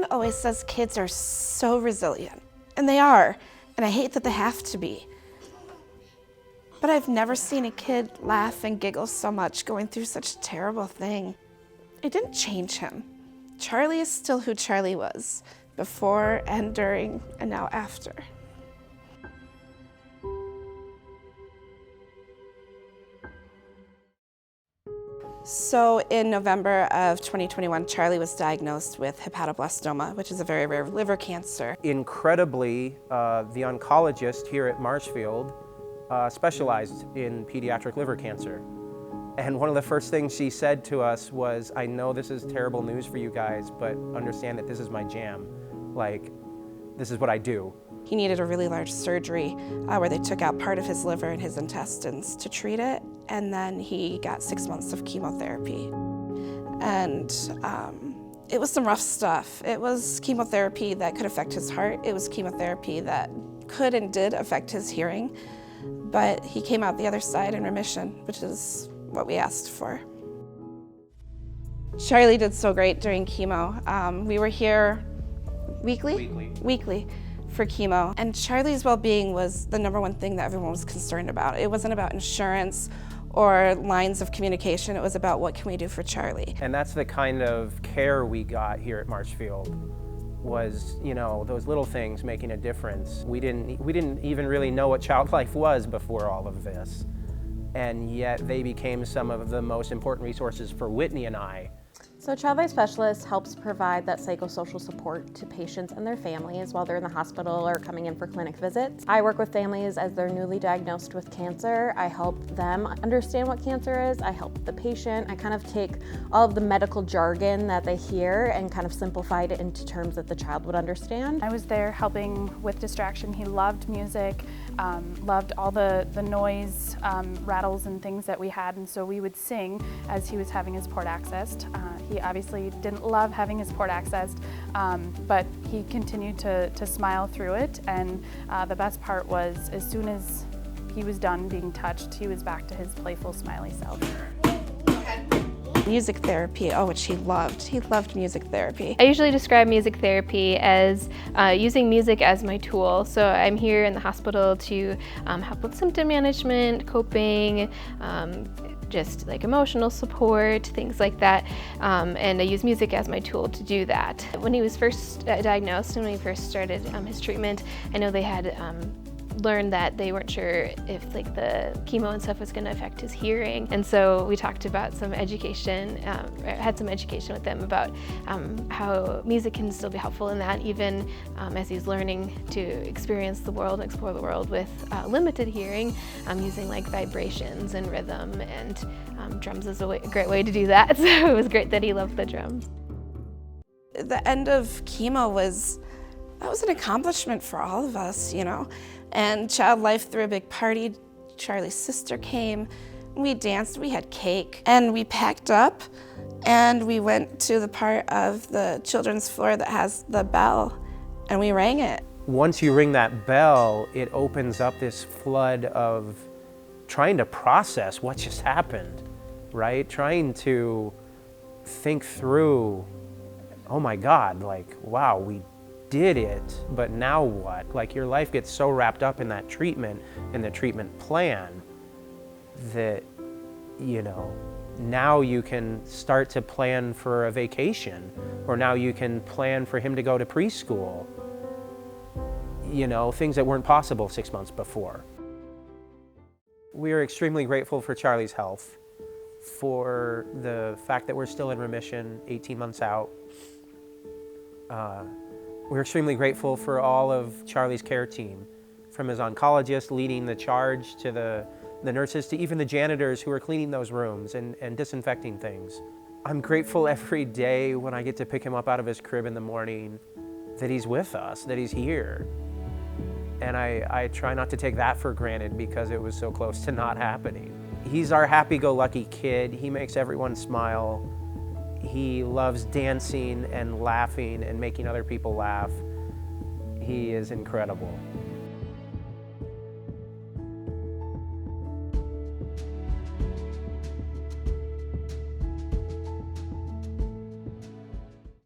Everyone always says kids are so resilient, and they are, and I hate that they have to be. But I've never seen a kid laugh and giggle so much going through such a terrible thing. It didn't change him. Charlie is still who Charlie was, before and during and now after. So in November of 2021, Charlie was diagnosed with hepatoblastoma, which is a very rare liver cancer. Incredibly, the oncologist here at Marshfield specialized in pediatric liver cancer. And one of the first things she said to us was, I know this is terrible news for you guys, but understand that this is my jam. Like, this is what I do. He needed a really large surgery where they took out part of his liver and his intestines to treat it, and then he got 6 months of chemotherapy. And it was some rough stuff. It was chemotherapy that could affect his heart. It was chemotherapy that could and did affect his hearing, but he came out the other side in remission, which is what we asked for. Charlie did so great during chemo. We were here weekly for chemo. And Charlie's well-being was the #1 thing that everyone was concerned about. It wasn't about insurance or lines of communication. It was about what can we do for Charlie. And that's the kind of care we got here at Marshfield, was, you know, those little things making a difference. We didn't even really know what child life was before all of this. And yet they became some of the most important resources for Whitney and I. So Child Life Specialist helps provide that psychosocial support to patients and their families while they're in the hospital or coming in for clinic visits. I work with families as they're newly diagnosed with cancer. I help them understand what cancer is. I help the patient. I kind of take all of the medical jargon that they hear and kind of simplified it into terms that the child would understand. I was there helping with distraction. He loved music, loved all the noise, rattles and things that we had, and so we would sing as he was having his port accessed. He obviously didn't love having his port accessed, but he continued to smile through it, and the best part was as soon as he was done being touched, he was back to his playful, smiley self. Music therapy, which he loved. He loved music therapy. I usually describe music therapy as using music as my tool. So I'm here in the hospital to help with symptom management, coping, just like emotional support, things like that. And I use music as my tool to do that. When he was first diagnosed and when he first started his treatment, I know they had learned that they weren't sure if like the chemo and stuff was going to affect his hearing, and so we talked about some education, had some education with them about how music can still be helpful in that, even as he's learning to experience the world and explore the world with limited hearing, using like vibrations and rhythm, and drums is a great way to do that. So it was great that he loved the drums. The end of chemo was an accomplishment for all of us, you know. And Child Life threw a big party. Charlie's sister came, we danced, we had cake, and we packed up and we went to the part of the children's floor that has the bell, and we rang it. Once you ring that bell, it opens up this flood of trying to process what just happened, right? Trying to think through, oh my God, like, wow, we did it, but now what? Like, your life gets so wrapped up in that treatment and the treatment plan that, you know, now you can start to plan for a vacation, or now you can plan for him to go to preschool. You know, things that weren't possible 6 months before. We are extremely grateful for Charlie's health, for the fact that we're still in remission 18 months out. We're extremely grateful for all of Charlie's care team, from his oncologist leading the charge to the nurses to even the janitors who are cleaning those rooms and disinfecting things. I'm grateful every day when I get to pick him up out of his crib in the morning that he's with us, that he's here. And I try not to take that for granted because it was so close to not happening. He's our happy-go-lucky kid. He makes everyone smile. He loves dancing and laughing and making other people laugh. He is incredible.